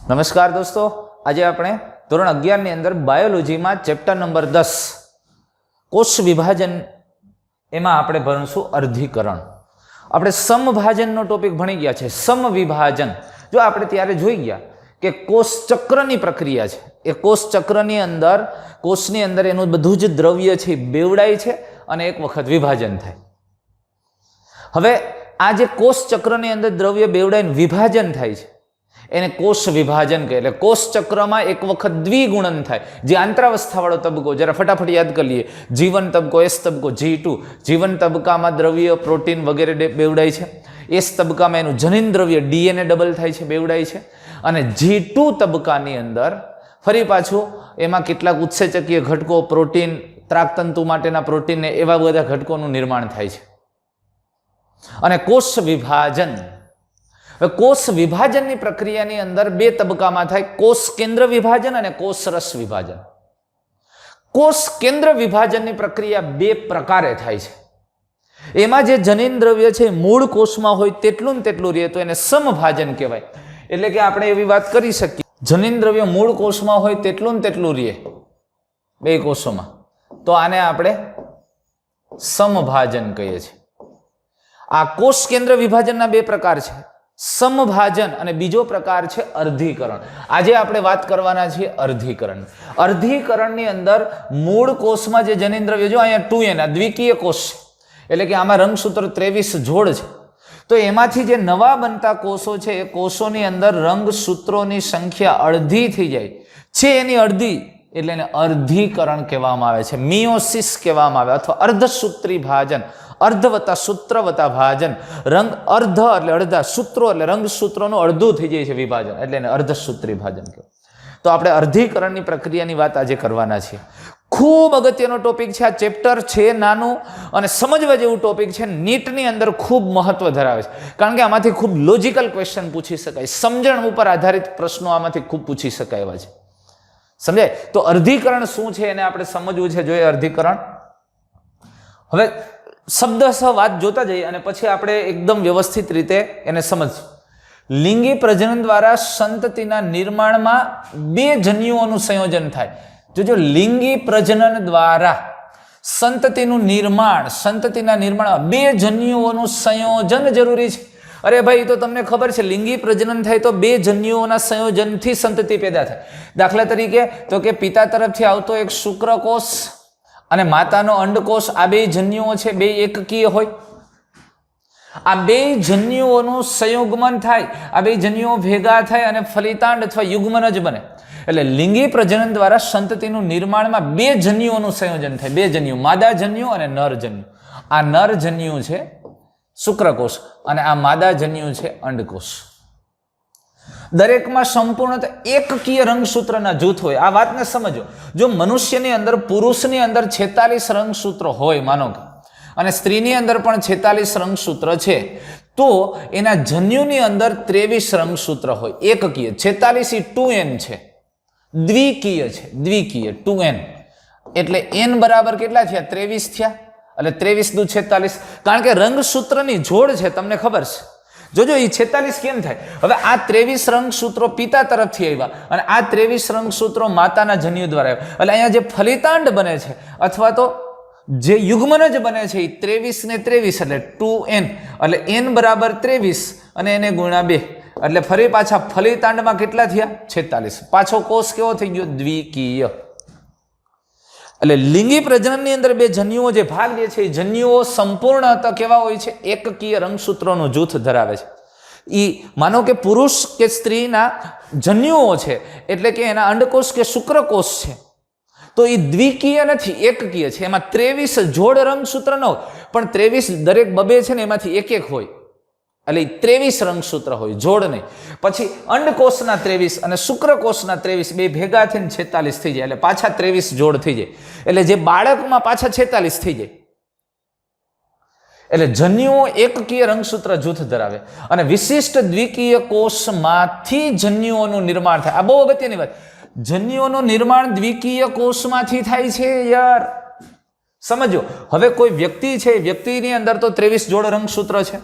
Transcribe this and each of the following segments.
નમસ્કાર દોસ્તો, આજે આપણે ધોરણ 11 ની અંદર બાયોલોજીમાં ચેપ્ટર નંબર 10 કોષ વિભાજન એમાં આપણે ભણશું અર્ધીકરણ. આપણે સમભાજનનો ટોપિક ભણી ગયા છે. સમવિભાજન જો આપણે ત્યારે જોઈ ગયા કે કોષ ચક્રની પ્રક્રિયા છે. એ કોષ ચક્રની અંદર કોષની અંદર એનું બધું જ દ્રવ્ય છે બેવડાય છે અને એક વખત વિભાજન થાય. હવે આ જે કોષ ચક્રની અંદર દ્રવ્ય બેવડાઈને વિભાજન થાય છે એને કોષ વિભાજન કહે. એટલે કોષ ચક્રમાં એક વખત દ્વિગુણન થાય. જે આંતરાવસ્થાવાળો તબકો, જરા ફટાફટ યાદ કરી લઈએ. જીવન તબકો, એસ તબકો, G2. જીવન તબકામાં દ્રવ્ય પ્રોટીન વગેરે બેવડાય છે. એસ તબકામાં એનું જનીન દ્રવ્ય DNA ડબલ થાય છે, બેવડાય છે. અને G2 તબકાની અંદર ફરી પાછું એમાં કેટલાક ઉત્સેચકીય ઘટકો, પ્રોટીન, ત્રાકતંતુ માટેના પ્રોટીન ને એવા બધા ઘટકોનું નિર્માણ થાય છે. અને કોષ વિભાજન, કોષ વિભાજનની પ્રક્રિયાની અંદર બે તબક્કામાં થાય: કોષ કેન્દ્ર વિભાજન અને કોષ રસ વિભાજન. કોષ કેન્દ્ર વિભાજનની પ્રક્રિયા બે પ્રકારે થાય છે. એમાં જે જનીન દ્રવ્ય છે મૂળ કોષમાં હોય તેટલું ને તેટલું રહે તો એને સમભાજન કહેવાય. એટલે કે આપણે એવી વાત કરી શકીએ, જનીન દ્રવ્ય મૂળ કોષમાં હોય તેટલું ને તેટલું રહે બે કોષોમાં, તો આને આપણે સમભાજન કહીએ છીએ. આ કોષ કેન્દ્ર વિભાજનના બે પ્રકાર છે, સમભાજન અને બીજો પ્રકાર છે અર્ધીકરણ. આજે આપણે વાત કરવાના છીએ અર્ધીકરણ. અર્ધીકરણની અંદર મૂળ કોષમાં જે જનીન દ્રવ્ય, જો અહીંયા 2n આ દ્વિકીય કોષ છે, એટલે કે આમાં રંગસૂત્ર 23 જોડ છે. તો એમાંથી જે નવા બનતા કોષો છે એ કોષોની અંદર રંગસૂત્રોની સંખ્યા અડધી થઈ જાય છે. એની અડધી એટલે એને અર્ધીકરણ કહેવામાં આવે છે, મિયોસિસ કહેવામાં આવે, અથવા અર્ધસૂત્રી ભાજન. અર્ધ વત્તા સૂત્ર વત્તા ભાજન. રંગ અર્ધ એટલે અડધા, સૂત્રો એટલે રંગસૂત્રોનું અડધું થઈ જાય છે વિભાજન, એટલે એને અર્ધસૂત્રી ભાજન કહેવાય. તો આપણે અર્ધીકરણની પ્રક્રિયાની વાત આજે કરવાના છીએ. ખૂબ અગત્યનો ટોપિક છે. આ ચેપ્ટર છે નાનું અને સમજવા જેવું ટોપિક છે. નીટની અંદર ખૂબ મહત્વ ધરાવે છે, કારણ કે આમાંથી ખૂબ લોજિકલ ક્વેશ્ચન પૂછી શકાય, સમજણ ઉપર આધારિત પ્રશ્નો આમાંથી ખૂબ પૂછી શકાય એવા છે. સમજાય? તો અર્ધીકરણ શું છે એને આપણે સમજવું છે. જોઈએ અર્ધીકરણ. હવે શબ્દસહ વાત જોતા જઈએ અને પછી આપણે એકદમ વ્યવસ્થિત રીતે એને સમજશું. લિંગી પ્રજનન દ્વારા સંતતિના નિર્માણમાં બે જન્યુઓનું સંયોજન થાય. જો લિંગી પ્રજનન દ્વારા સંતતિનું નિર્માણ, સંતતિના નિર્માણમાં બે જન્યુઓનું સંયોજન જરૂરી છે. અરે ભાઈ, તો તમને ખબર છે લિંગી પ્રજનન થાય તો બે જન્યુઓના સંયોજનથી સંતતિ પેદા થાય. દાખલા તરીકે તો કે પિતા તરફથી આવતો એક શુક્રકોષ અને માતાનો અંડકોષ, આ બે જન્યુઓ છે, બે એકકીય હોય. આ બે જન્યુઓનું સંયુગ્મન થાય, આ બે જન્યુઓ ભેગા થાય અને ફલિતાંડ અથવા યુગ્મન જ બને. એટલે લિંગી પ્રજનન દ્વારા સંતતિનું નિર્માણમાં બે જન્યુઓનું સંયોજન થાય. બે જન્યુ, માદા જન્યુ અને નર જન્યુ. આ નર જન્યુ છે શુક્રકોષ અને આ માદા જન્યુ છે અંડકોષ. દરેકમાં સંપૂર્ણ એકકીય રંગસૂત્રના જૂથ હોય. આ વાતને સમજો. જો મનુષ્યની અંદર, પુરુષની અંદર 46 રંગસૂત્ર હોય માનો કે, અને સ્ત્રીની અંદર પણ 46 રંગસૂત્ર છે, તો એના જન્યુની અંદર 23 રંગસૂત્ર હોય એકકીય. 46 એ 2n છે, દ્વિકીય છે, દ્વિકીય 2n. એટલે n બરાબર કેટલા થયા? 23 થયા. એટલે 23 દુ 46, કારણ કે રંગસૂત્રની જોડ છે, તમને ખબર છે. જોજો એ 46 કેમ થાય? હવે આ 23 રંગસૂત્રો પિતા તરફથી આવ્યા અને આ 23 રંગસૂત્રો માતાના જન્યુ દ્વારા આવ્યા. એટલે અહીંયા જે ફલિતાંડ બને છે અથવા તો જે યુગ્મન જ બને છે એ 23 ને 23 એટલે 2n. એટલે n બરાબર 23 અને એને ગુણ્યા 2 એટલે ફરી પાછા ફલિતાંડમાં કેટલા થયા? 46. પાછો કોષ કેવો થઈ ગયો? દ્વિકીય. એટલે લિંગી પ્રજનનની અંદર બે જન્યુઓ જે ભાગ લે છે એ જન્યુઓ સંપૂર્ણતઃ કેવા હોય છે? એકકીય રંગસૂત્રોનું જૂથ ધરાવે છે. એ માનો કે પુરુષ કે સ્ત્રીના જન્યુઓ છે, એટલે કે એના અંડકોષ કે શુક્રકોષ છે, તો એ દ્વિકીય નથી, એકકીય છે. એમાં 23 જોડ રંગસૂત્ર ન હોય, પણ 23 દરેક બબે છે ને એમાંથી એક એક હોય. એટલે 23 રંગસૂત્ર હોય, જોડ નહીં. પછી અંડકોષના 23 અને શુક્રકોષના 23 બે ભેગા થઈને 46 થઈ જાય. એટલે પાછા 23 જોડ થઈ જાય. એટલે જે બાળકમાં પાછા 46 થઈ જાય. એટલે જન્યુઓ એકકીય રંગસૂત્ર જૂથ ધરાવે અને વિશિષ્ટ દ્વિકીય કોષમાંથી જન્યુઓનું નિર્માણ થાય. આ બહુ અગત્યની વાત. જન્યુઓનું નિર્માણ દ્વિકીય કોષમાંથી થાય છે યાર. સમજો. હવે કોઈ વ્યક્તિ છે, વ્યક્તિની અંદર તો 23 જોડ રંગસૂત્ર છે.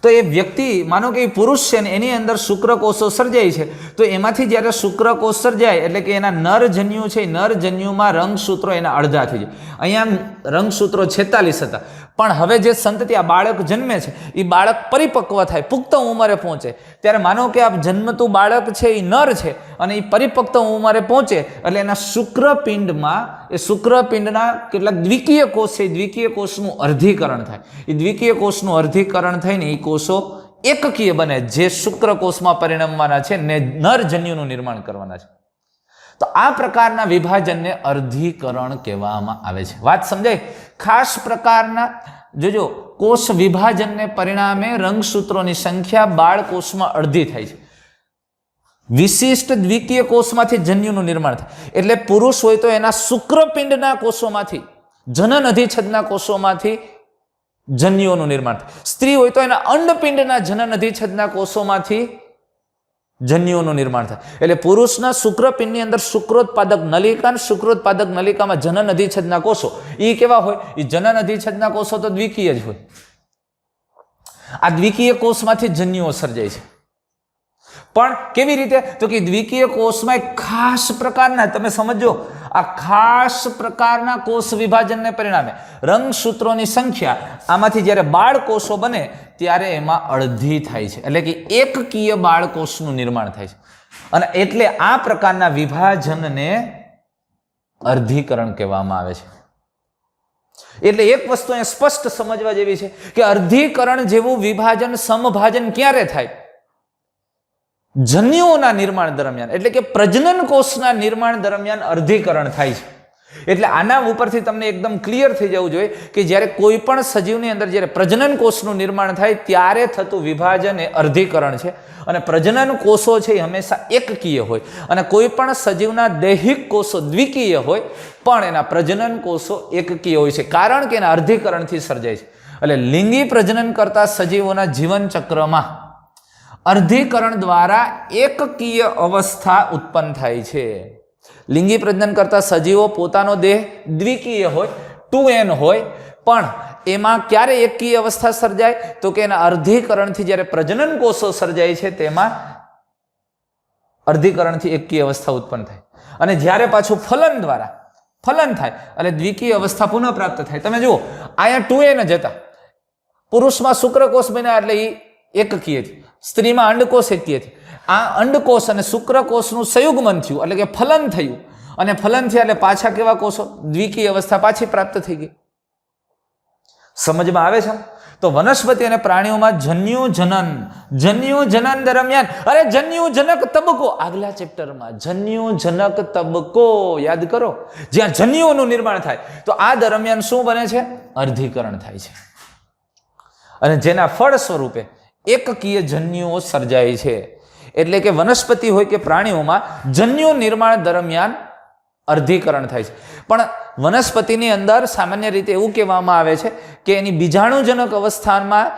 તો એ વ્યક્તિ માનો કે એ પુરુષ છે ને એની અંદર શુક્રકોષો સર્જાય છે, તો એમાંથી જ્યારે શુક્રકોષ સર્જાય એટલે કે એના નરજન્યુ છે, નરજન્યુમાં રંગસૂત્રો એના અડધા થઈ જાય. અહીંયા રંગસૂત્રો 46 હતા, પણ હવે જે સંતતિ આ બાળક જન્મે છે એ બાળક પરિપક્વ થાય, પુખ્ત ઉંમરે પહોંચે, ત્યારે માનો કે આ જન્મતું બાળક છે એ નર છે અને એ પરિપક્વ ઉંમરે પહોંચે એટલે એના શુક્રપિંડમાં એ શુક્રપિંડના કેટલાક દ્વિકીય કોષ છે, એ દ્વિકીય કોષનું અર્ધીકરણ થાય. એ દ્વિકીય કોષનું અર્ધીકરણ થઈને એ કોષો એકકીય બને, જે શુક્રકોષમાં પરિણમવાના છે ને નરજન્યુનું નિર્માણ કરવાના છે. તો આ પ્રકારના વિભાજનને અર્ધીકરણ કહેવામાં આવે છે. વાત સમજાય? ખાસ પ્રકારના જોજો, કોષ વિભાજનને પરિણામે રંગસૂત્રોની સંખ્યા બાળકોષમાં અડધી થાય છે. વિશિષ્ટ દ્વિકીય કોષમાંથી જન્યુનું નિર્માણ થાય. એટલે પુરુષ હોય તો એના શુક્રપિંડના કોષોમાંથી, જનન અધિચ્છદના કોષોમાંથી જન્યુઓનું નિર્માણ થાય. સ્ત્રી હોય તો એના અંડપિંડના જનન અધિચ્છદના કોષોમાંથી જન્યુઓનું નિર્માણ થાય. એટલે પુરુષના શુક્રપિંડની અંદર શુક્રોત્પાદક નલિકા, શુક્રોત્પાદક નલિકામાં જનન અધિચ્છદના કોષો એ કેવા હોય? એ જનન અધિચ્છદના કોષો તો દ્વિકીય જ હોય. આ દ્વિકીય કોષમાંથી જન્યુઓ સર્જાય છે. પણ કેવી રીતે? તો કે દ્વિકીય કોષમાં એક ખાસ પ્રકારના, તમે સમજો, આ ખાસ પ્રકારના કોષ વિભાજનને પરિણામે રંગસૂત્રોની સંખ્યા આમાંથી જ્યારે બાળકોષો બને ત્યારે એમાં અડધી થાય છે. એટલે કે એકકીય બાળકોષનું નિર્માણ થાય છે. અને એટલે આ પ્રકારના વિભાજનને અર્ધીકરણ કહેવામાં આવે છે. એટલે એક વસ્તુ અહીંયા સ્પષ્ટ સમજવા જેવી છે કે અર્ધીકરણ જેવું વિભાજન, સમભાજન ક્યારે થાય? જન્યુઓના નિર્માણ દરમિયાન, એટલે કે પ્રજનન કોષના નિર્માણ દરમિયાન અર્ધીકરણ થાય છે. એટલે આના ઉપરથી તમને એકદમ ક્લિયર થઈ જવું જોઈએ કે જ્યારે કોઈ પણ સજીવની અંદર જ્યારે પ્રજનન કોષનું નિર્માણ થાય ત્યારે થતું વિભાજન એ અર્ધીકરણ છે. અને પ્રજનન કોષો છે એ હંમેશા એકકીય હોય, અને કોઈ પણ સજીવના દૈહિક કોષો દ્વિકીય હોય પણ એના પ્રજનન કોષો એકકીય હોય છે, કારણ કે એના અર્ધીકરણથી સર્જાય છે. એટલે લિંગી પ્રજનન કરતા સજીવોના જીવન ચક્રમાં અર્ધીકરણ દ્વારા એકકીય અવસ્થા ઉત્પન્ન થાય છે. લિંગી પ્રજનન કરતા સજીવો પોતાનો દેહ દ્વિકીય હોય, 2n હોય, પણ એમાં ક્યારે એકકીય અવસ્થા સર્જાય? તો કે એના અર્ધીકરણથી જ્યારે પ્રજનન કોષો સર્જાય છે તેમાં અર્ધીકરણથી એકકીય અવસ્થા ઉત્પન્ન થાય. અને જ્યારે પાછું ફલન દ્વારા ફલન થાય એટલે દ્વિકીય અવસ્થા પુનઃ પ્રાપ્ત થાય. તમે જુઓ, અહીંયા 2n જ હતા, પુરુષમાં શુક્રકોષ બન્યા એટલે એ એકકીય છે, સ્ત્રીમાં અંડકોષ એકકીય છે. આ અંડકોષ અને શુક્રકોષનું સંયુગ્મન થયું એટલે કે ફલન થયું, અને ફલન થયા એટલે પાછા કેવા કોષો? દ્વિકીય અવસ્થા પાછી પ્રાપ્ત થઈ ગઈ. સમજમાં આવે છે? તો વનસ્પતિ અને પ્રાણીઓમાં જન્યુજનન દરમિયાન, અરે જન્યુજનક તબક્કો, આગલા ચેપ્ટરમાં જન્યુજનક તબક્કો યાદ કરો, જ્યાં જન્યુઓનું નિર્માણ થાય, તો આ દરમિયાન શું બને છે? અર્ધીકરણ થાય છે. અને જેના ફળ સ્વરૂપે એકકીય જન્યુઓ સર્જાય છે. એટલે કે વનસ્પતિ હોય કે પ્રાણીઓમાં જન્યુ નિર્માણ દરમિયાન અર્ધીકરણ થાય છે. પણ વનસ્પતિની અંદર સામાન્ય રીતે એવું કહેવામાં આવે છે કે એની બીજાણુજનક અવસ્થામાં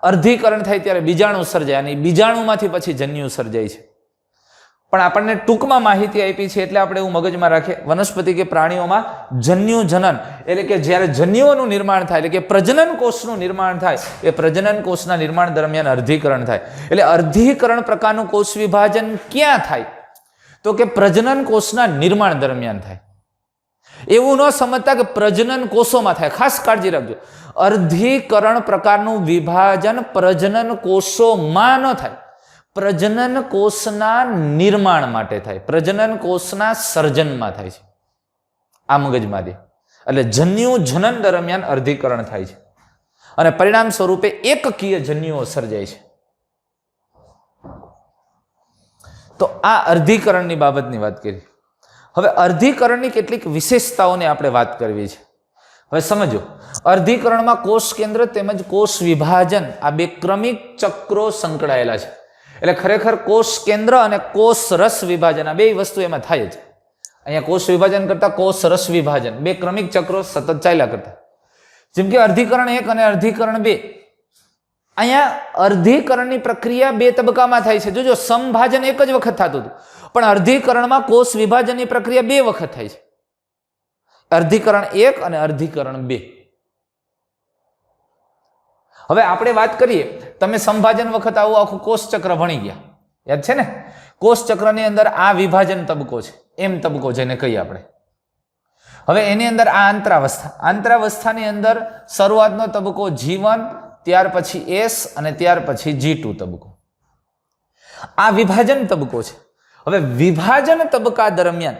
અર્ધીકરણ થાય ત્યારે બીજાણુ સર્જાય, અને બીજાણુમાંથી પછી જન્યુ સર્જાય છે. પણ આપણને ટૂંકમાં માહિતી આપી છે એટલે આપણે એવું મગજમાં રાખીએ, વનસ્પતિ કે પ્રાણીઓમાં જન્યુજનન એટલે કે જ્યારે જન્યુઓનું નિર્માણ થાય, એટલે કે પ્રજનન કોષનું નિર્માણ થાય, એ પ્રજનન કોષના નિર્માણ દરમિયાન અર્ધીકરણ થાય. એટલે અર્ધીકરણ પ્રકારનું કોષ વિભાજન ક્યાં થાય? તો કે પ્રજનન કોષના નિર્માણ દરમિયાન થાય. એવું ન સમજતા કે પ્રજનન કોષોમાં થાય, ખાસ કાળજી રાખજો. અર્ધીકરણ પ્રકારનું વિભાજન પ્રજનન કોષોમાં ન થાય, પ્રજનન કોષના નિર્માણ માટે થાય, પ્રજનન કોષના સર્જનમાં થાય છે. આ મગજમાં દે. એટલે જન્યુજનન દરમિયાન અર્ધીકરણ થાય છે અને પરિણામ સ્વરૂપે એકકીય જન્યુઓ સર્જાય છે. તો આ અર્ધીકરણની બાબતની વાત કરી. હવે અર્ધીકરણની કેટલીક વિશેષતાઓની આપણે વાત કરવી છે. હવે સમજો, અર્ધીકરણમાં કોષ કેન્દ્ર તેમજ કોષ વિભાજન આ બે ક્રમિક ચક્રો સંકળાયેલા છે. એટલે ખરેખર કોષ કેન્દ્ર અને કોષ રસ વિભાજન આ બે વસ્તુ એમાં થાય જ. અહીંયા કોષ વિભાજન કરતા કોષ રસ વિભાજન બે ક્રમિક ચક્રો સતત ચાલ્યા કરતા. જેમ કે અર્ધીકરણ 1 અને અર્ધીકરણ 2. અહીંયા અર્ધીકરણની પ્રક્રિયા બે તબક્કામાં થાય છે. જોજો, સમભાજન એક જ વખત થતું હતું, પણ અર્ધીકરણમાં કોષ વિભાજનની પ્રક્રિયા બે વખત થાય છે. અર્ધીકરણ 1 અને અર્ધીકરણ 2. હવે આપણે વાત કરીએ, તમે સંભાજન વખત આવું આખું કોષ ચક્ર ભણી ગયા, યાદ છે ને? કોષ ચક્રની અંદર આ વિભાજન તબકો છે, એમ તબકો જેને કહીએ આપણે. હવે એની અંદર આ આંતરાવસ્થા, આંતરાવસ્થાની અંદર શરૂઆતનો તબકો G1, ત્યાર પછી S અને ત્યાર પછી G2 તબકો. આ વિભાજન તબકો છે. હવે વિભાજન તબકા દરમિયાન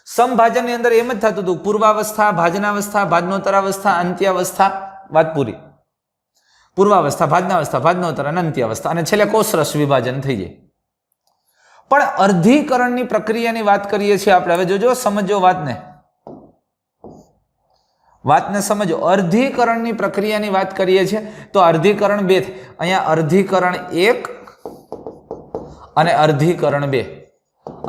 સમભાજનની અંદર એમ જ થતું હતું, પૂર્વાવસ્થા, ભાજનાવસ્થા, ભાજનોત્તરાવસ્થા, અંત્યાવસ્થા, વાત પૂરી. પૂર્વાવસ્થા, ભાજનાવસ્થા, ભાજનોત્તર અને અંત્યાવસ્થા, અને છેલ્લે કોષરસ વિભાજન થઈ જાય. પણ અર્ધીકરણની પ્રક્રિયાની વાત કરીએ છીએ આપણે. હવે જોજો, સમજો વાતને સમજો. અર્ધીકરણની પ્રક્રિયાની વાત કરીએ છીએ તો અર્ધીકરણ 2. અહીંયા અર્ધીકરણ 1 અને અર્ધીકરણ 2.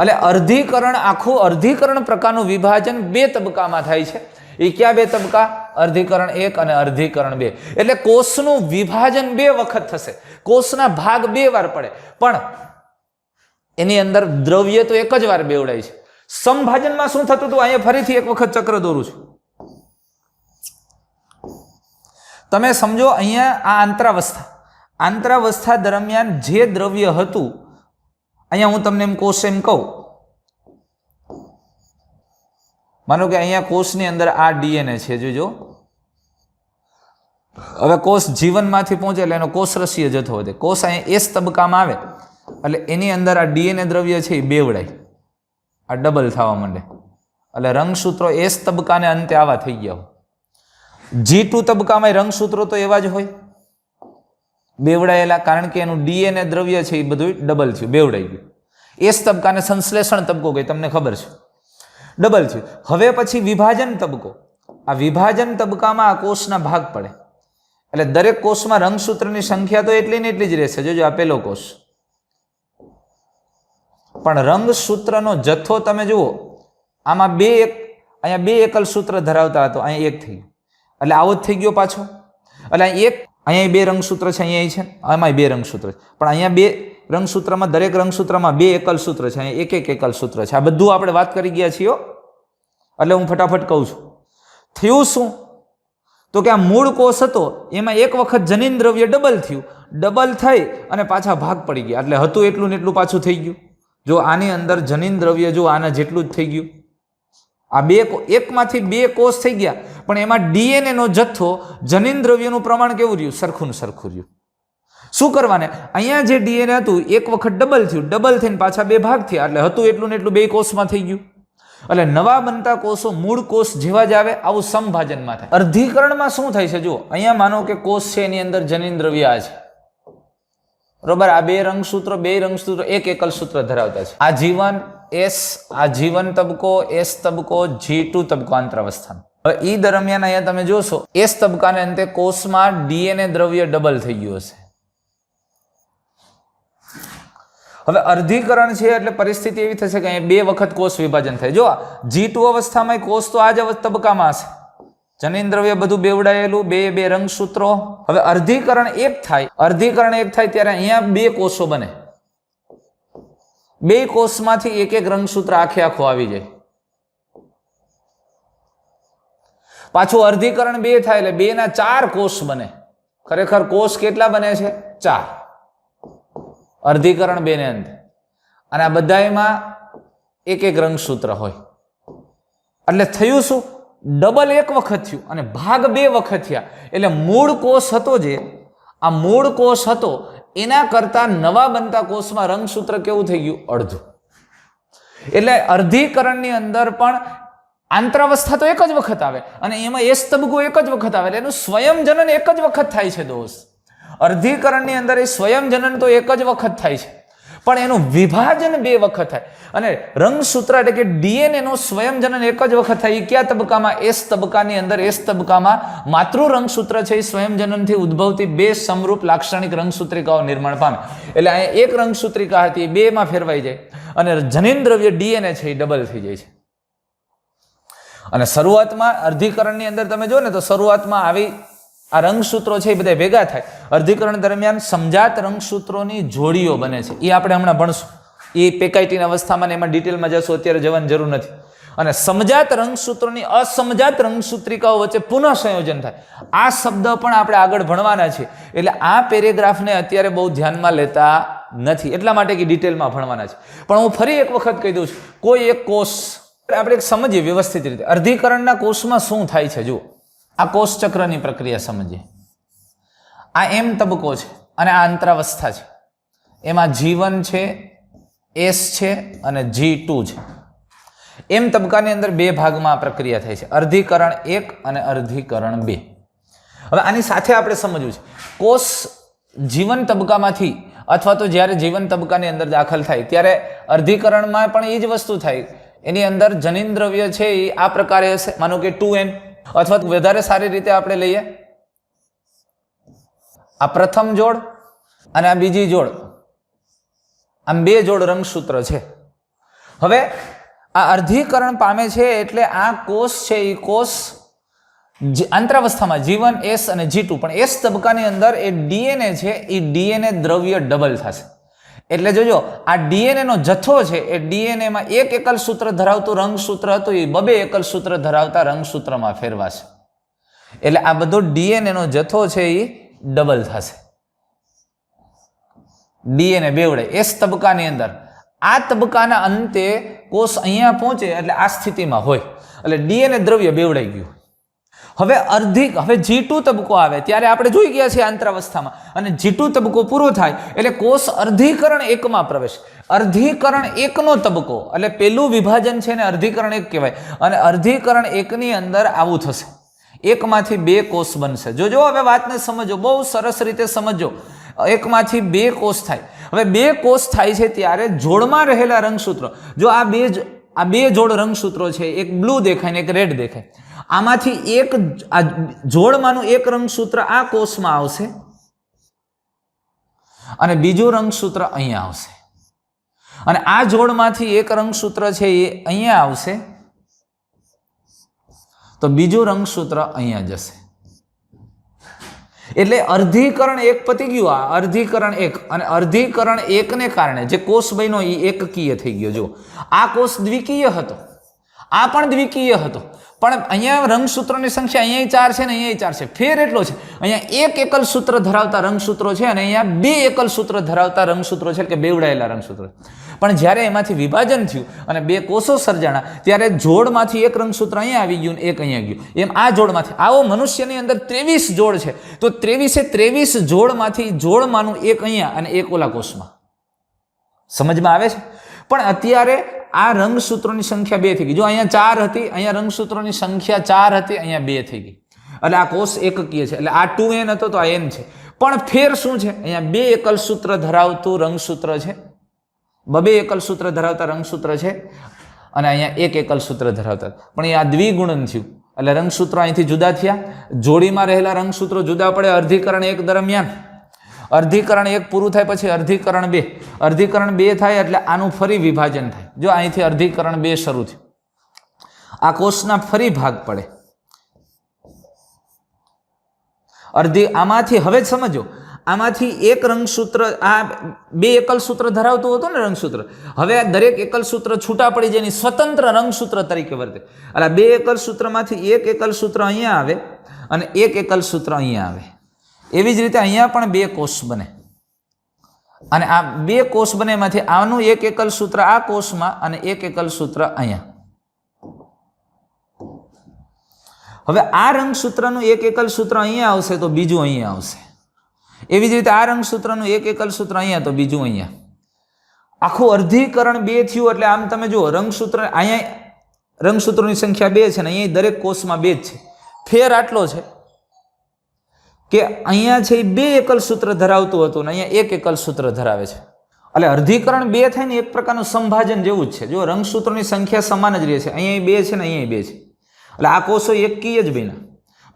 એટલે અર્ધીકરણ, આખું અર્ધીકરણ પ્રકારનું વિભાજન 2 તબકામાં થાય છે. એ ક્યાં 2 તબકા? અર્ધીકરણ 1 અને અર્ધીકરણ 2. એટલે કોષનું વિભાજન 2 વખત થશે, કોષના ભાગ 2 વાર પડે, પણ એની અંદર દ્રવ્ય તો એક જ વાર બેવડાય છે. સમભાજનમાં શું થતું હતું? અહીંયા ફરીથી એક વખત ચક્ર દોરું છું. તમે સમજો, અહીંયા આ આંતરાવસ્થા દરમિયાન જે દ્રવ્ય હતું, અહીંયા હું તમને એમ કોષ એમ કહું, માનો કે અહીંયા કોષની અંદર આ DNA છે, જોજો. હવે કોષ જીવનમાંથી પહોંચે એટલે એનો કોષરસીય જથ્થો વધે. કોષ અહીંયા S તબકામાં આવે એટલે એની અંદર આ DNA દ્રવ્ય છે એ બેવડાય, આ ડબલ થવા માંડે. એટલે રંગસૂત્રો S તબકાને અંતે આવા થઈ ગયા હોય. G2 તબકામાં રંગસૂત્રો તો એવા જ હોય, બેવડાયેલા, કારણ કે એનું DNA દ્રવ્ય છે એ બધું ડબલ થયું, બેવડાઈ ગયું. S તબકાને સંશ્લેષણ તબકો કહે, તમને ખબર છે, ડબલ થયું. હવે પછી વિભાજન તબકો. આ વિભાજન તબકામાં આ કોષના ભાગ પડે એટલે દરેક કોષમાં રંગસૂત્રની સંખ્યા તો એટલી ને એટલી જ રહેશે. જોજો, આ પહેલો કોષ, પણ રંગસૂત્રનો જથ્થો તમે જુઓ, આમાં અહીંયા 2 એકલ સૂત્ર ધરાવતા હતો, અહીંયા 1 થઈ ગયું, એટલે આવો જ થઈ ગયો પાછો. એટલે અહીંયા 2 રંગસૂત્ર છે, અહીંયા છે, આમાં 2 રંગસૂત્ર છે, પણ અહીંયા 2 રંગસૂત્રમાં, દરેક રંગસૂત્રમાં 2 એકલ સૂત્ર છે, અહીંયા 1 એકલ સૂત્ર છે. આ બધું આપણે વાત કરી ગયા છીએ, એટલે હું ફટાફટ કહું છું. થયું શું? તો કે આ મૂળ કોષ હતો એમાં એક વખત જનીન દ્રવ્ય ડબલ થયું, ડબલ થઈ અને પાછા ભાગ પડી ગયા, એટલે હતું એટલું ને એટલું પાછું થઈ ગયું. જો આની અંદર જનીન દ્રવ્ય જો આના જેટલું જ થઈ ગયું. આ એકમાંથી 2 કોષ થઈ ગયા, પણ એમાં DNA નો જથ્થો, જનીન દ્રવ્યનું પ્રમાણ કેવું રહ્યું? સરખું રહ્યું. શું કરવાને? અહીંયા જે DNA હતું એક વખત ડબલ થયું, ડબલ થઈને પાછા 2 ભાગ થયા, એટલે હતું એટલું ને એટલું 2 કોષમાં થઈ ગયું. એટલે નવા બનતા કોષો મૂળ કોષ જેવા જ આવે, આવું સમભાજનમાં થાય. અર્ધીકરણમાં શું થાય છે? જુઓ, અહીંયા માનો કે કોષ છે, એની અંદર જનીન દ્રવ્ય આ છે, બરોબર. આ 2 રંગસૂત્ર 1 એકલ સૂત્ર ધરાવતા છે. આ G1 S, આ G1 તબકો, S તબકો, G2 તબકો આંતરાવસ્થાનો. હવે એ દરમિયાન અહીંયા તમે જોશો, S તબકાને અંતે કોષમાં DNA દ્રવ્ય ડબલ થઈ ગયું હશે. હવે અર્ધીકરણ છે એટલે પરિસ્થિતિ એવી થશે કે અહીંયા 2 વખત કોષ વિભાજન થાય. જો G2 અવસ્થામાં કોષ તો આ જ તબકામાં હશે, જનીન દ્રવ્ય બધું બેવડાયેલું, 2 રંગસૂત્રો. હવે અર્ધીકરણ 1 થાય, ત્યારે અહીંયા 2 કોષો બને, 2 કોષમાંથી 1 રંગસૂત્ર આખું આવી જાય. પાછું અર્ધીકરણ 2 થાય એટલે 2 ના 4 કોષ બને. ખરેખર કોષ કેટલા બને છે? 4. અર્ધીકરણ 2 ને અંતે, અને આ બધામાં 1 રંગસૂત્ર હોય. એટલે થયું શું? ડબલ 1 વખત થયું અને ભાગ 2 વખત થયા. એટલે મૂળ કોષ હતો, જે આ મૂળ કોષ હતો એના કરતા નવા બનતા કોષમાં રંગસૂત્ર કેવું થઈ ગયું? અડધું. એટલે અર્ધીકરણની અંદર પણ આંતરાવસ્થા તો એક જ વખત આવે અને એમાં S તબકો એક જ વખત આવે, એટલે એનું સ્વયંજનન એક જ વખત થાય છે દોસ્ત. અર્ધીકરણની અંદર એ સ્વયંજનન તો એક જ વખત થાય છે, પણ એનું વિભાજન 2 વખત થાય. અને રંગસૂત્ર એટલે કે DNA નું સ્વયંજનન એક જ વખત થાય. એ કયા તબકામાં? S તબકાની અંદર. S તબકામાં માતૃ રંગસૂત્ર છે એ સ્વયંજનનથી ઉદ્ભવતી 2 સમરૂપ લાક્ષણિક રંગસૂત્રિકાઓ નિર્માણ પામે. એટલે અહીંયા 1 રંગસૂત્રિકા હતી, 2 માં ફેરવાઈ જાય અને જનીન દ્રવ્ય DNA છે એ ડબલ થઈ જાય છે. અને શરૂઆતમાં અર્ધીકરણની અંદર તમે જો ને તો શરૂઆતમાં આવી આ રંગસૂત્રો છે એ બધા ભેગા થાય. અર્ધીકરણ દરમિયાન સમજાત રંગસૂત્રોની જોડીઓ બને છે, એ આપણે હમણાં ભણશું. એ પેકાઇટીની અવસ્થામાં એમાં ડિટેલમાં જશું, અત્યારે જવાની જરૂર નથી. અને સમજાત રંગસૂત્રોની અસમજાત રંગસૂત્રિકાઓ વચ્ચે પુનઃ સંયોજન થાય. આ શબ્દ પણ આપણે આગળ ભણવાના છે. એટલે આ પેરેગ્રાફને અત્યારે બહુ ધ્યાનમાં લેતા નથી, એટલા માટે કે ડિટેલમાં ભણવાના છે. પણ હું ફરી એક વખત કહી દઉં છું, કોઈ એક કોષ આપણે સમજીએ વ્યવસ્થિત રીતે. અર્ધીકરણના કોષમાં શું થાય છે, જુઓ આ કોષ ચક્રની પ્રક્રિયા સમજીએ. આ એમ તબક્કો છે અને આ અંતરાવસ્થા છે. એમાં G1 છે, S છે અને G2 છે. એમ તબક્કાની અંદર બે ભાગમાં પ્રક્રિયા થાય છે, અર્ધીકરણ 1 અને અર્ધીકરણ 2. હવે આની સાથે આપણે સમજવું છે, કોષ જીવન તબક્કામાંથી અથવા તો જ્યારે જીવન તબક્કાની અંદર દાખલ થાય ત્યારે અર્ધીકરણમાં પણ એ જ વસ્તુ થાય. એની અંદર જનીન દ્રવ્ય છે એ આ પ્રકારે હશે, માનો કે 2N, અથવા વધારે સારી રીતે આપણે લઈએ આ પ્રથમ જોડ અને આ બીજી જોડ, આમ બે જોડ રંગસૂત્ર છે. હવે આ અર્ધીકરણ પામે છે એટલે આ કોષ છે એ કોષ આંતરાવસ્થામાં G1, S અને G2, પણ S તબક્કાની અંદર એ DNA છે એ DNA દ્રવ્ય ડબલ થશે. એટલે જોજો આ DNA નો જથ્થો છે એ DNA માં એક એકલ સૂત્ર ધરાવતું રંગસૂત્ર હતું એ બબે એકલ સૂત્ર ધરાવતા રંગસૂત્રમાં ફેરવાશે. એટલે આ બધો DNA નો જથ્થો છે એ ડબલ થશે. DNA બેવડે S તબક્કાની અંદર. આ તબક્કાના અંતે કોષ અહીંયા પહોંચે એટલે આ સ્થિતિમાં હોય, એટલે DNA દ્રવ્ય બેવડાઈ ગયું. હવે G2 તબક્કો આવે ત્યારે આપણે જોઈ ગયા છીએ આંતરાવસ્થામાં, અને G2 તબક્કો પૂરો થાય એટલે કોષ અર્ધીકરણ 1 માં પ્રવેશ. અર્ધીકરણ 1 નો તબક્કો એટલે પેલું વિભાજન છે ને અર્ધીકરણ 1 કહેવાય, અને અર્ધીકરણ 1 ની અંદર આવું થશે, એકમાંથી બે કોષ બનશે. જોજો હવે વાતને સમજો, બહુ સરસ રીતે સમજો. એકમાંથી બે કોષ થાય. હવે બે કોષ થાય છે ત્યારે જોડમાં રહેલા રંગસૂત્રો, જો આ બે જોડ રંગસૂત્રો છે, એક બ્લુ દેખાય ને એક રેડ દેખાય, આમાંથી એક આ જોડમાંનું એક રંગસૂત્ર આ કોષમાં આવશે અને બીજું રંગસૂત્ર અહીંયા આવશે, અને આ જોડમાંથી એક રંગસૂત્ર છે એ અહીંયા આવશે તો બીજું રંગસૂત્ર અહીંયા જશે. એટલે અર્ધીકરણ 1 પતી ગયું. આ અર્ધીકરણ 1 અને અર્ધીકરણ 1 ને કારણે જે કોષ બન્યો એ એકકીય થઈ ગયો. જો આ કોષ દ્વિકીય હતો, આ પણ દ્વિકીય હતો, પણ અહીંયા રંગસૂત્રોની સંખ્યા અહીંયા 4 છે ને અહીંયા 4 છે. ફેર એટલો છે, અહીંયા એક એકલ સૂત્ર ધરાવતા રંગસૂત્રો છે અને અહીંયા બે એકલ સૂત્ર ધરાવતા રંગસૂત્રો છે કે બેવડાયેલા રંગસૂત્રો. પણ જ્યારે એમાંથી વિભાજન થયું અને બે કોષો સર્જાણા ત્યારે જોડમાંથી એક રંગસૂત્ર અહીંયા આવી ગયું ને એક અહીંયા ગયું. એમ આ જોડમાંથી આવો મનુષ્યની અંદર 23 જોડ છે, તો 23 જોડમાંથી જોડમાંનું એક અહીંયા અને એક ઓલા કોષમાં. સમજમાં આવે છે? પણ અત્યારે આ રંગસૂત્રોની સંખ્યા 2 થઈ ગઈ. જો અહીંયા 4 હતી, અહીંયા રંગસૂત્રોની સંખ્યા 4 હતી, અહીંયા 2 થઈ ગઈ. એટલે આ કોષ એકકીય છે. એટલે આ 2N હતો તો આ N છે. પણ ફેર શું છે? અહીંયા બે એકલ સૂત્ર ધરાવતું રંગસૂત્ર છે, બબે એકલ સૂત્ર ધરાવતા રંગસૂત્ર છે, અને અહીંયા એક એકલ સૂત્ર ધરાવતા. પણ એ આ દ્વિગુણન થયું એટલે રંગસૂત્રો અહીંથી જુદા થયા. જોડીમાં રહેલા રંગસૂત્રો જુદા પડે અર્ધીકરણ 1 દરમિયાન. અર્ધીકરણ 1 પૂરું થાય પછી અર્ધીકરણ 2. અર્ધીકરણ 2 થાય એટલે આનું ફરી વિભાજન થાય. જો અહીંથી અર્ધીકરણ 2 શરૂ થયું, આ કોષના ફરી ભાગ પડે. આમાંથી હવે સમજો, આમાંથી એક રંગસૂત્ર, આ બે એકલ સૂત્ર ધરાવતું હતું ને રંગસૂત્ર, હવે આ દરેક એકલ સૂત્ર છૂટા પડી જાય, સ્વતંત્ર રંગસૂત્ર તરીકે વર્તે. એટલે બે એકલ સૂત્રમાંથી એક એકલ સૂત્ર અહીંયા આવે અને એક એકલ સૂત્ર અહીંયા આવે. એવી જ રીતે અહીંયા પણ બે કોષ બને, અને આ બે કોષ બને એમાંથી આનું એક એકલ સૂત્ર આ કોષમાં અને એક એકલ સૂત્ર અહીંયા. હવે આ રંગસૂત્રનું એક એકલ સૂત્ર અહીંયા આવશે તો બીજું અહીંયા આવશે. એવી જ રીતે આ રંગસૂત્રનું એક એકલ સૂત્ર અહીંયા તો બીજું અહીંયા. આખું અર્ધીકરણ 2 થયું. એટલે આમ તમે જુઓ, રંગસૂત્ર અહીંયા રંગસૂત્રોની સંખ્યા 2 છે ને અહીંયા દરેક કોષમાં 2 જ છે. ફેર આટલો છે કે અહીંયા છે એ બે એકલ સૂત્ર ધરાવતું હતું ને અહીંયા એક એકલ સૂત્ર ધરાવે છે. એટલે અર્ધીકરણ 2 થાય ને એક પ્રકારનું સંભાજન જેવું જ છે. જો રંગસૂત્રોની સંખ્યા સમાન જ રહે છે, અહીંયા 2 છે ને અહીંયા 2 છે. એટલે આ કોષો એકકીય જ બન્યા,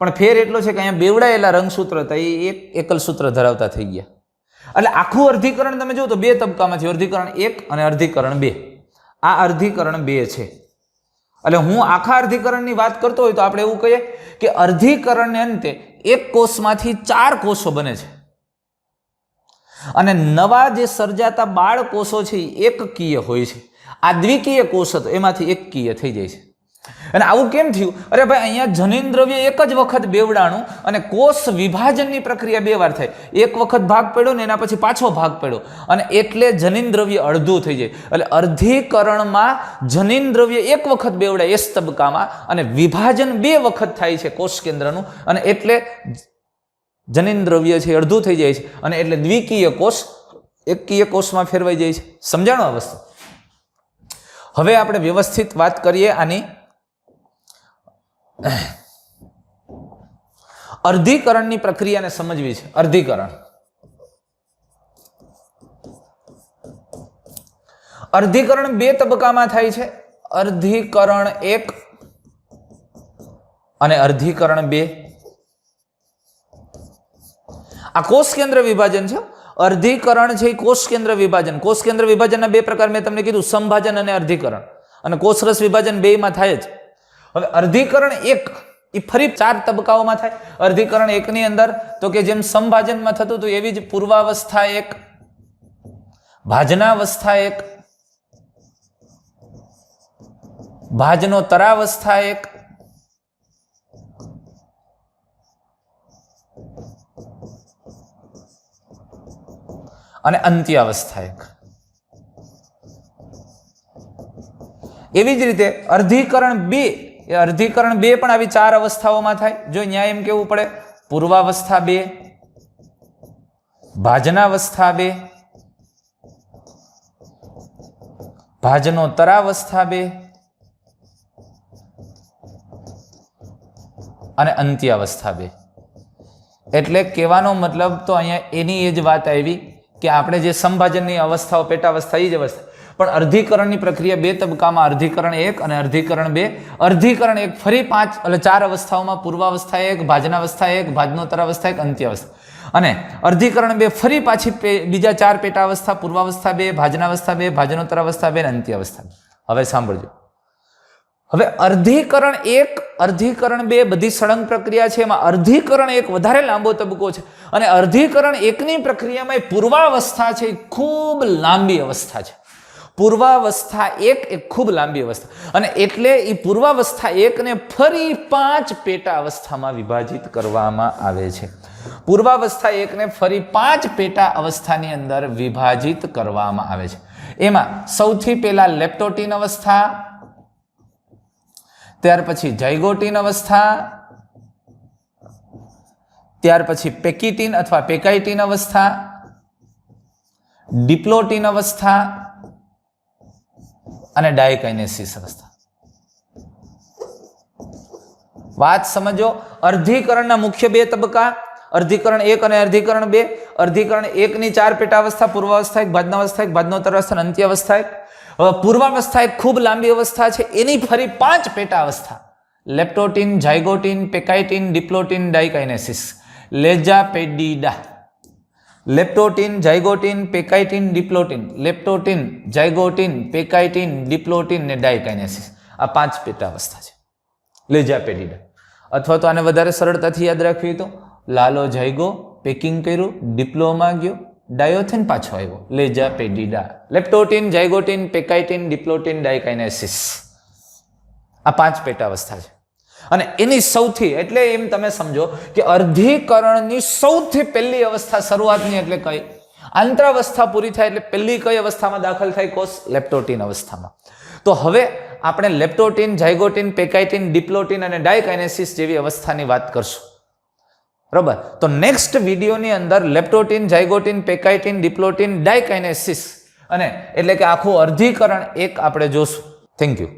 પણ ફેર એટલો છે કે અહીંયા બેવડાયેલા રંગસૂત્ર હતા એ એક એકલ સૂત્ર ધરાવતા થઈ ગયા. એટલે આખું અર્ધીકરણ તમે જુઓ તો બે તબક્કામાંથી અર્ધીકરણ 1 અને અર્ધીકરણ 2. આ અર્ધીકરણ 2 છે. એટલે હું આખા અર્ધીકરણની વાત કરતો હોય તો આપણે એવું કહીએ કે અર્ધીકરણને અંતે એક કોષમાંથી 4 કોષો બને છે, અને નવા જે સર્જાતા બાળ કોષો છે એ એકકીય હોય છે. આ દ્વિકીય કોષ હતો એમાંથી એકકીય થઈ જાય છે. અને આવું કેમ થયું? અરે ભાઈ, અહીંયા જનીન દ્રવ્ય એક જ વખત બેવડાણું અને કોષ વિભાજનની પ્રક્રિયા 2 વાર થાય. એક વખત ભાગ પડ્યો ને એના પછી પાછો ભાગ પડ્યો અને એટલે જનીન દ્રવ્ય અડધું થઈ જાય. એટલે અર્ધીકરણમાં જનીન દ્રવ્ય એક વખત બેવડાય એસ તબક્કામાં અને વિભાજન 2 વખત થાય છે કોષ કેન્દ્રનું અને એટલે જનીન દ્રવ્ય છે અડધું થઈ જાય છે અને એટલે દ્વિકીય કોષ એકકીય કોષમાં ફેરવાઈ જાય છે. સમજાણો આ વસ્તુ? હવે આપણે વ્યવસ્થિત વાત કરીએ આની અર્ધીકરણની પ્રક્રિયાને સમજવી છે. અર્ધીકરણ 2 તબક્કામાં થાય છે. અર્ધીકરણ 1 અને અર્ધીકરણ 2. આ કોષ કેન્દ્ર વિભાજન છે. અર્ધીકરણ છે કોષ કેન્દ્ર વિભાજન. કોષ કેન્દ્ર વિભાજનના 2 પ્રકાર મેં તમને કીધું, સમભાજન અને અર્ધીકરણ. અને કોષરસ વિભાજન 2 માં થાય જ. હવે અર્ધીકરણ 1 એ ફરી 4 તબક્કાઓમાં થાય. અર્ધીકરણ 1 ની અંદર તો કે જેમ સમભાજનમાં થતું હતું એવી જ પૂર્વાવસ્થા 1, ભાજનાવસ્થા 1, ભાજનોત્તરાવસ્થા 1, અને અંત્યાવસ્થા 1. એવી જ રીતે અર્ધીકરણ 2 એ અર્ધીકરણ 2 પણ આવી 4 અવસ્થાઓમાં થાય. જો ન્યાય એમ કેવું પડે, પૂર્વાવસ્થા 2, ભાજનાવસ્થા 2, ભાજનોત્તરાવસ્થા 2 અને અંત્યાવસ્થા 2. એટલે કહેવાનો મતલબ તો અહીંયા એની એ જ વાત આવી કે આપણે જે સમભાજનની અવસ્થાઓ પેટાવસ્થા એ જ અવસ્થા, પણ અર્ધીકરણની પ્રક્રિયા 2 તબક્કામાં અર્ધીકરણ 1 અને અર્ધીકરણ 2. અર્ધીકરણ 1 ફરી 4 અવસ્થાઓમાં પૂર્વાવસ્થા 1, ભાજનાવસ્થા 1, ભાજનોત્તરાવસ્થા 1, અંત્યાવસ્થા. અને અર્ધીકરણ 2 ફરી પાછી બીજા 4 પેટાવસ્થા, પૂર્વાવસ્થા 2, ભાજનાવસ્થા 2, ભાજનોત્તરાવસ્થા 2 અને અંત્યાવસ્થા. હવે સાંભળજો. હવે અર્ધીકરણ 1, અર્ધીકરણ 2 બધી સળંગ પ્રક્રિયા છે. એમાં અર્ધીકરણ 1 વધારે લાંબો તબક્કો છે અને અર્ધીકરણ 1 ની પ્રક્રિયામાં પૂર્વાવસ્થા છે એ ખૂબ લાંબી અવસ્થા છે. પૂર્વાવસ્થા 1 એ ખૂબ લાંબી અવસ્થા અને એટલે એ પૂર્વાવસ્થા 1 ને ફરી 5 પેટા અવસ્થામાં વિભાજિત કરવામાં આવે છે. પૂર્વાવસ્થા 1 ને ફરી 5 પેટા અવસ્થાની અંદર વિભાજિત કરવામાં આવે છે. એમાં સૌથી પહેલા લેપ્ટોટીન અવસ્થા, ત્યાર પછી ઝાયગોટીન અવસ્થા, ત્યાર પછી પેકિટીન અથવા પેકાઇટીન અવસ્થા, ડિપ્લોટીન અવસ્થા અને ડાયકાઇનેસિસ અવસ્થા. વાત સમજો. અર્ધીકરણના મુખ્ય 2 તબક્કા, અર્ધીકરણ 1 અને અર્ધીકરણ 2. અર્ધીકરણ 1 ની 4 પેટાવસ્થા, પૂર્વાવસ્થા 1, ભાજનાવસ્થા 1, ભાજનોત્તરાવસ્થા અને અંત્યાવસ્થા 1. પૂર્વાવસ્થા 1 ખૂબ લાંબી અવસ્થા છે, એની ફરી 5 પેટા અવસ્થા, લેપ્ટોટીન, ઝાયગોટીન, પેકાઇટીન, ડિપ્લોટીન, ડાયકાઇનેસિસ. લેજાપેડિડા. લેપ્ટોટીન, ઝાયગોટીન, પેકાઇટીન, ડિપ્લોટીન, લેપ્ટોટીન, ઝાયગોટીન, પેકાઇટીન, ડિપ્લોટીન ને ડાયકાઇનેસિસ. આ 5 પેટા અવસ્થા છે લેજાપેડિડા. અથવા તો આને વધારે સરળતાથી યાદ રાખવી તો લાલો ઝાયગો, પેકિંગ કર્યું, ડિપ્લોમાં ગયો, ડાયોથેન પાછો આવ્યો, લેજાપેડિડા. લેપ્ટોટીન, ઝાયગોટીન, પેકાઇટીન, ડિપ્લોટીન, ડાયકાઇનેસિસ. આ 5 પેટા અવસ્થા છે. અને એની સૌથી, એટલે એમ તમે સમજો કે અર્ધીકરણની સૌથી પહેલી અવસ્થા શરૂઆતની એટલે કઈ? આંતરાવસ્થા પૂરી થાય એટલે પહેલી કઈ અવસ્થામાં દાખલ થાય કોષ? લેપ્ટોટીન અવસ્થામાં. તો હવે આપણે લેપ્ટોટીન, ઝાયગોટીન, પેકાઇટીન, ડિપ્લોટીન અને ડાયકાઇનેસિસ જેવી અવસ્થાની વાત કરશું. બરાબર? તો નેક્સ્ટ વિડીયોની અંદર લેપ્ટોટીન, ઝાયગોટીન, પેકાઇટીન, ડિપ્લોટીન, ડાયકાઇનેસિસ અને એટલે કે આખું અર્ધીકરણ 1 આપણે જોશું. Thank you.